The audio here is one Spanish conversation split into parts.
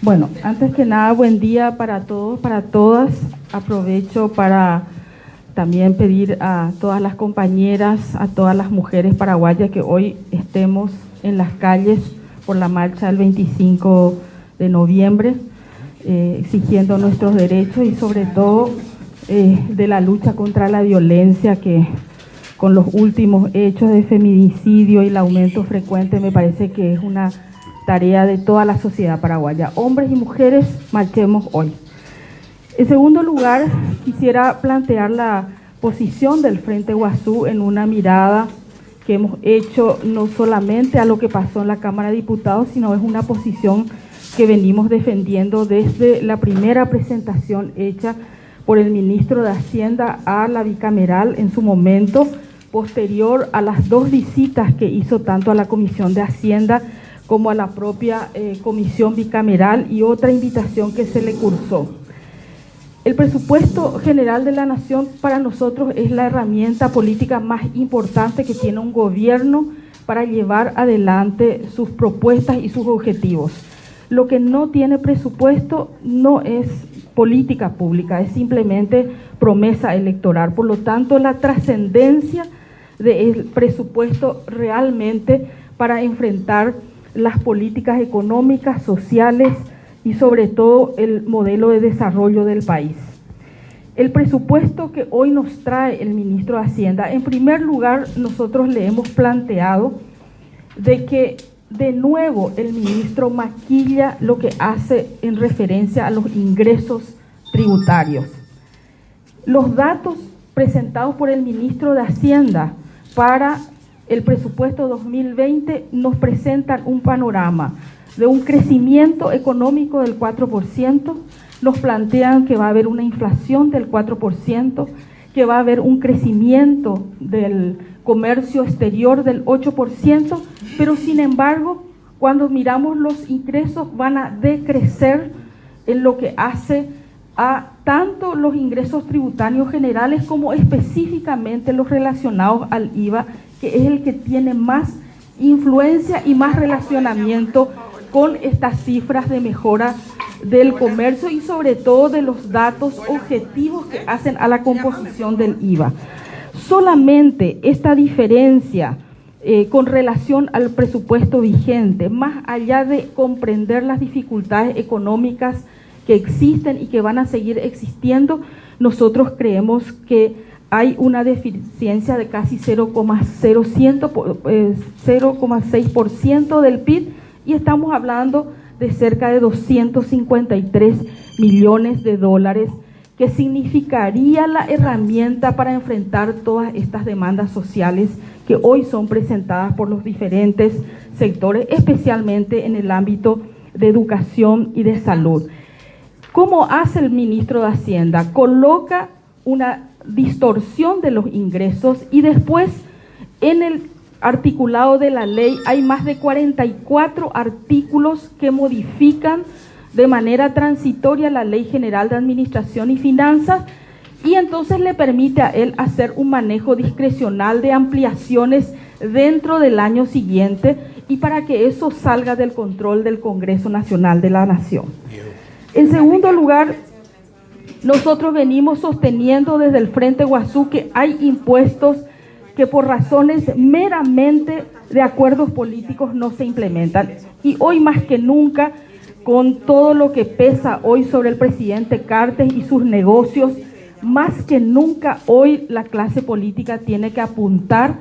Bueno, antes que nada, buen día para todos, para todas. Aprovecho para también pedir a todas las compañeras, a todas las mujeres paraguayas que hoy estemos en las calles por la marcha del 25 de noviembre, exigiendo nuestros derechos y sobre todo de la lucha contra la violencia, que con los últimos hechos de feminicidio y el aumento frecuente me parece que es una tarea de toda la sociedad paraguaya. Hombres y mujeres, marchemos hoy. En segundo lugar, quisiera plantear la posición del Frente Guazú en una mirada que hemos hecho no solamente a lo que pasó en la Cámara de Diputados, sino es una posición que venimos defendiendo desde la primera presentación hecha por el ministro de Hacienda a la bicameral en su momento, posterior a las dos visitas que hizo tanto a la Comisión de Hacienda como a la propia Comisión Bicameral y otra invitación que se le cursó. El presupuesto general de la Nación para nosotros es la herramienta política más importante que tiene un gobierno para llevar adelante sus propuestas y sus objetivos. Lo que no tiene presupuesto no es política pública, es simplemente promesa electoral. Por lo tanto, la trascendencia del presupuesto realmente para enfrentar las políticas económicas, sociales y sobre todo el modelo de desarrollo del país. El presupuesto que hoy nos trae el ministro de Hacienda, en primer lugar, nosotros le hemos planteado de que de nuevo el ministro maquilla lo que hace en referencia a los ingresos tributarios. Los datos presentados por el ministro de Hacienda para el presupuesto 2020 nos presentan un panorama de un crecimiento económico del 4%, nos plantean que va a haber una inflación del 4%, que va a haber un crecimiento del comercio exterior del 8%, pero sin embargo, cuando miramos los ingresos van a decrecer en lo que hace a tanto los ingresos tributarios generales como específicamente los relacionados al IVA, que es el que tiene más influencia y más relacionamiento con estas cifras de mejora del comercio y sobre todo de los datos objetivos que hacen a la composición del IVA. Solamente esta diferencia con relación al presupuesto vigente, más allá de comprender las dificultades económicas que existen y que van a seguir existiendo, nosotros creemos que hay una deficiencia de casi 0,6% del PIB y estamos hablando de cerca de 253 millones de dólares, que significaría la herramienta para enfrentar todas estas demandas sociales que hoy son presentadas por los diferentes sectores, especialmente en el ámbito de educación y de salud. ¿Cómo hace el ministro de Hacienda? Coloca una distorsión de los ingresos y después en el articulado de la ley hay más de 44 artículos que modifican de manera transitoria la Ley General de Administración y Finanzas y entonces le permite a él hacer un manejo discrecional de ampliaciones dentro del año siguiente y para que eso salga del control del Congreso Nacional de la Nación. En segundo lugar, nosotros venimos sosteniendo desde el Frente Guazú que hay impuestos que por razones meramente de acuerdos políticos no se implementan. Y hoy más que nunca, con todo lo que pesa hoy sobre el presidente Cartes y sus negocios, más que nunca hoy la clase política tiene que apuntar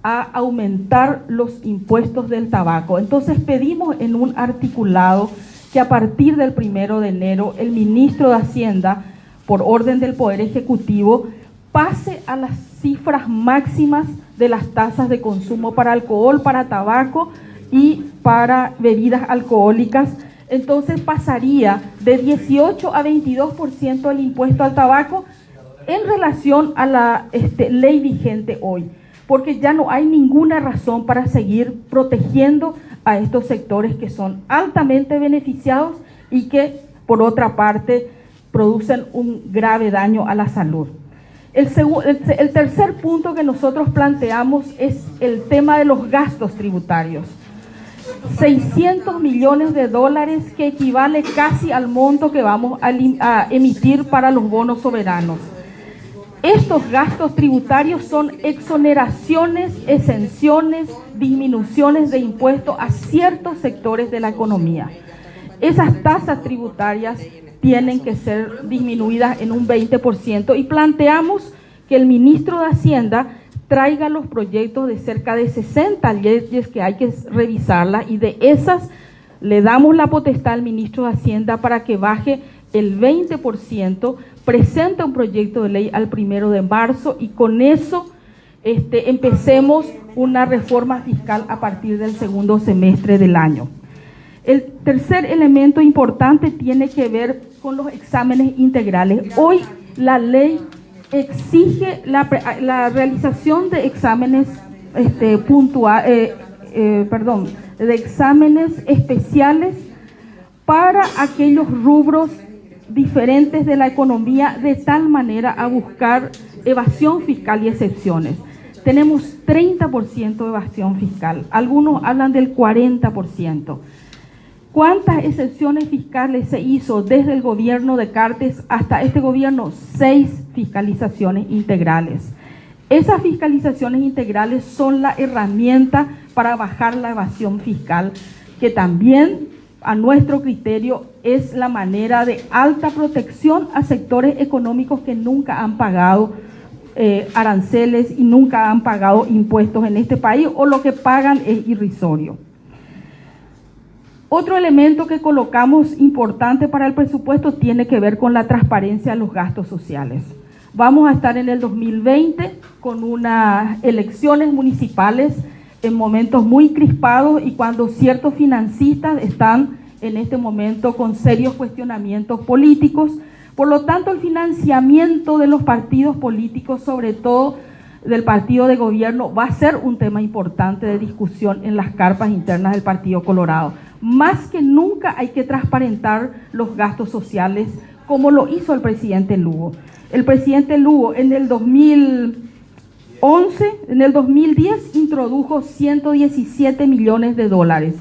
a aumentar los impuestos del tabaco. Entonces pedimos en un articulado que a partir del 1 de enero el ministro de Hacienda, por orden del Poder Ejecutivo, pase a las cifras máximas de las tasas de consumo para alcohol, para tabaco y para bebidas alcohólicas. Entonces pasaría de 18 a 22% el impuesto al tabaco en relación a la ley vigente hoy, porque ya no hay ninguna razón para seguir protegiendo a estos sectores que son altamente beneficiados y que, por otra parte, producen un grave daño a la salud. El tercer punto que nosotros planteamos es el tema de los gastos tributarios. 600 millones de dólares, que equivale casi al monto que vamos a emitir para los bonos soberanos. Estos gastos tributarios son exoneraciones, exenciones, disminuciones de impuestos a ciertos sectores de la economía. Esas tasas tributarias tienen que ser disminuidas en un 20% y planteamos que el ministro de Hacienda traiga los proyectos de cerca de 60 leyes que hay que revisarlas, y de esas le damos la potestad al ministro de Hacienda para que baje el 20%, presente un proyecto de ley al 1 de marzo y con eso empecemos una reforma fiscal a partir del segundo semestre del año. El tercer elemento importante tiene que ver con los exámenes integrales. Hoy la ley exige la realización de exámenes de exámenes especiales para aquellos rubros diferentes de la economía, de tal manera a buscar evasión fiscal y excepciones. Tenemos 30% de evasión fiscal, algunos hablan del 40%. ¿Cuántas excepciones fiscales se hizo desde el gobierno de Cartes hasta este gobierno? 6 fiscalizaciones integrales. Esas fiscalizaciones integrales son la herramienta para bajar la evasión fiscal, que también, a nuestro criterio, es la manera de alta protección a sectores económicos que nunca han pagado aranceles y nunca han pagado impuestos en este país, o lo que pagan es irrisorio. Otro elemento que colocamos importante para el presupuesto tiene que ver con la transparencia de los gastos sociales. Vamos a estar en el 2020 con unas elecciones municipales en momentos muy crispados y cuando ciertos financistas están en este momento con serios cuestionamientos políticos. Por lo tanto, el financiamiento de los partidos políticos, sobre todo del partido de gobierno, va a ser un tema importante de discusión en las carpas internas del Partido Colorado. Más que nunca hay que transparentar los gastos sociales, como lo hizo el presidente Lugo. El presidente Lugo en el 2010 introdujo 117 millones de dólares.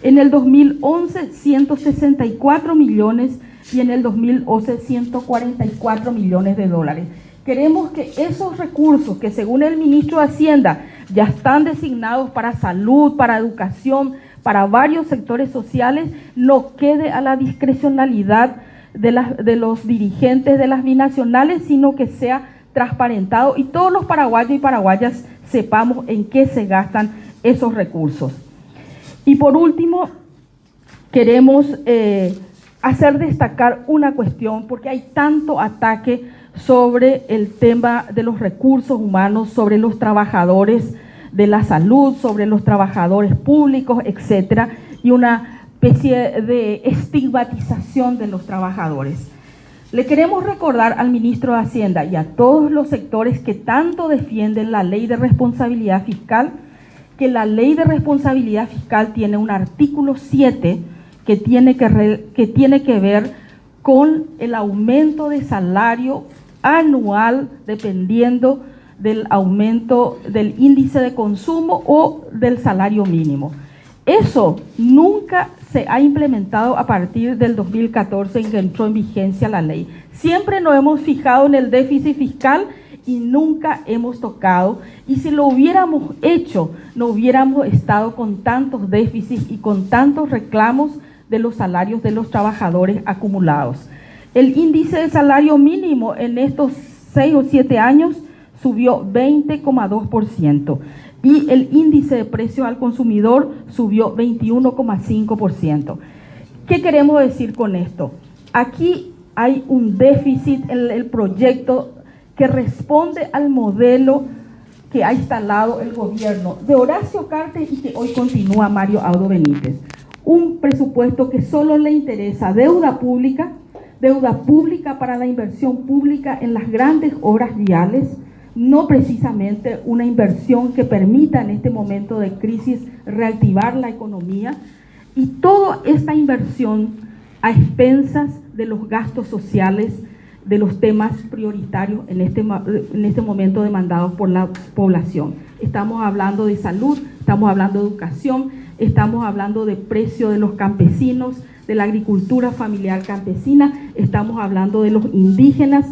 En el 2011, 164 millones y en el 2011, 144 millones de dólares. Queremos que esos recursos que según el ministro de Hacienda ya están designados para salud, para educación, para varios sectores sociales, no quede a la discrecionalidad de los dirigentes de las binacionales, sino que sea transparentado y todos los paraguayos y paraguayas sepamos en qué se gastan esos recursos. Y por último, queremos hacer destacar una cuestión, porque hay tanto ataque sobre el tema de los recursos humanos, sobre los trabajadores de la salud, sobre los trabajadores públicos, etcétera, y una especie de estigmatización de los trabajadores. Le queremos recordar al ministro de Hacienda y a todos los sectores que tanto defienden la ley de responsabilidad fiscal, que la ley de responsabilidad fiscal tiene un artículo 7 que tiene que ver con el aumento de salario anual dependiendo del aumento del índice de consumo o del salario mínimo. Eso nunca se ha implementado a partir del 2014 en que entró en vigencia la ley. Siempre nos hemos fijado en el déficit fiscal y nunca hemos tocado, y si lo hubiéramos hecho, no hubiéramos estado con tantos déficits y con tantos reclamos de los salarios de los trabajadores acumulados. El índice de salario mínimo en estos 6 o 7 años subió 20,2% y el índice de precio al consumidor subió 21,5%. ¿Qué queremos decir con esto? Aquí hay un déficit en el proyecto que responde al modelo que ha instalado el gobierno de Horacio Cartes y que hoy continúa Mario Abdo Benítez. Un presupuesto que solo le interesa deuda pública para la inversión pública en las grandes obras viales, no precisamente una inversión que permita en este momento de crisis reactivar la economía, y toda esta inversión a expensas de los gastos sociales, de los temas prioritarios en este momento demandados por la población. Estamos hablando de salud, estamos hablando de educación, estamos hablando de precio de los campesinos, de la agricultura familiar campesina, estamos hablando de los indígenas,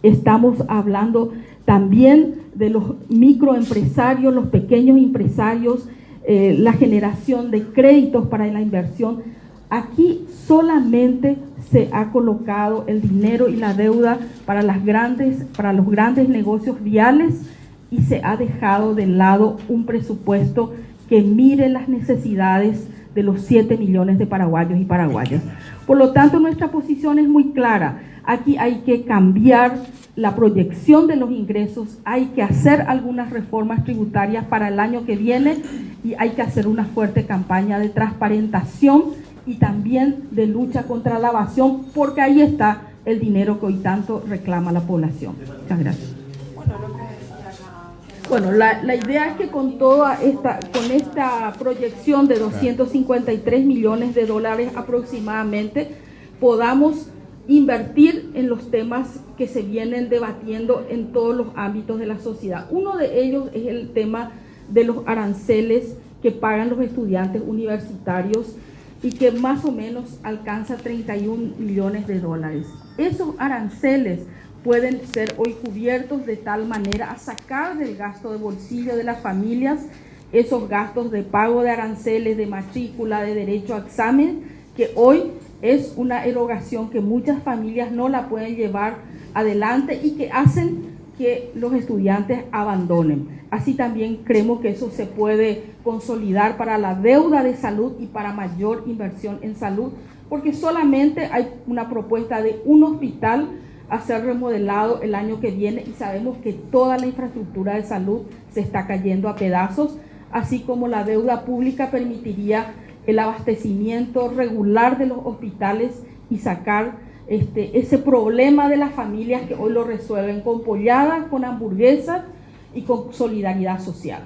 estamos hablando también de los microempresarios, los pequeños empresarios, la generación de créditos para la inversión. Aquí solamente se ha colocado el dinero y la deuda para los grandes negocios viales y se ha dejado de lado un presupuesto que mire las necesidades de los 7 millones de paraguayos y paraguayas. Por lo tanto, nuestra posición es muy clara. Aquí hay que cambiar la proyección de los ingresos, hay que hacer algunas reformas tributarias para el año que viene y hay que hacer una fuerte campaña de transparentación y también de lucha contra la evasión, porque ahí está el dinero que hoy tanto reclama la población. Muchas gracias. Bueno, la idea es que con esta proyección de 253 millones de dólares aproximadamente, podamos invertir en los temas que se vienen debatiendo en todos los ámbitos de la sociedad. Uno de ellos es el tema de los aranceles que pagan los estudiantes universitarios y que más o menos alcanza 31 millones de dólares. Esos aranceles pueden ser hoy cubiertos de tal manera a sacar del gasto de bolsillo de las familias esos gastos de pago de aranceles, de matrícula, de derecho a examen, que hoy es una erogación que muchas familias no la pueden llevar adelante y que hacen que los estudiantes abandonen. Así también creemos que eso se puede consolidar para la deuda de salud y para mayor inversión en salud, porque solamente hay una propuesta de un hospital a ser remodelado el año que viene y sabemos que toda la infraestructura de salud se está cayendo a pedazos, así como la deuda pública permitiría el abastecimiento regular de los hospitales y sacar ese problema de las familias que hoy lo resuelven con polladas, con hamburguesas y con solidaridad social.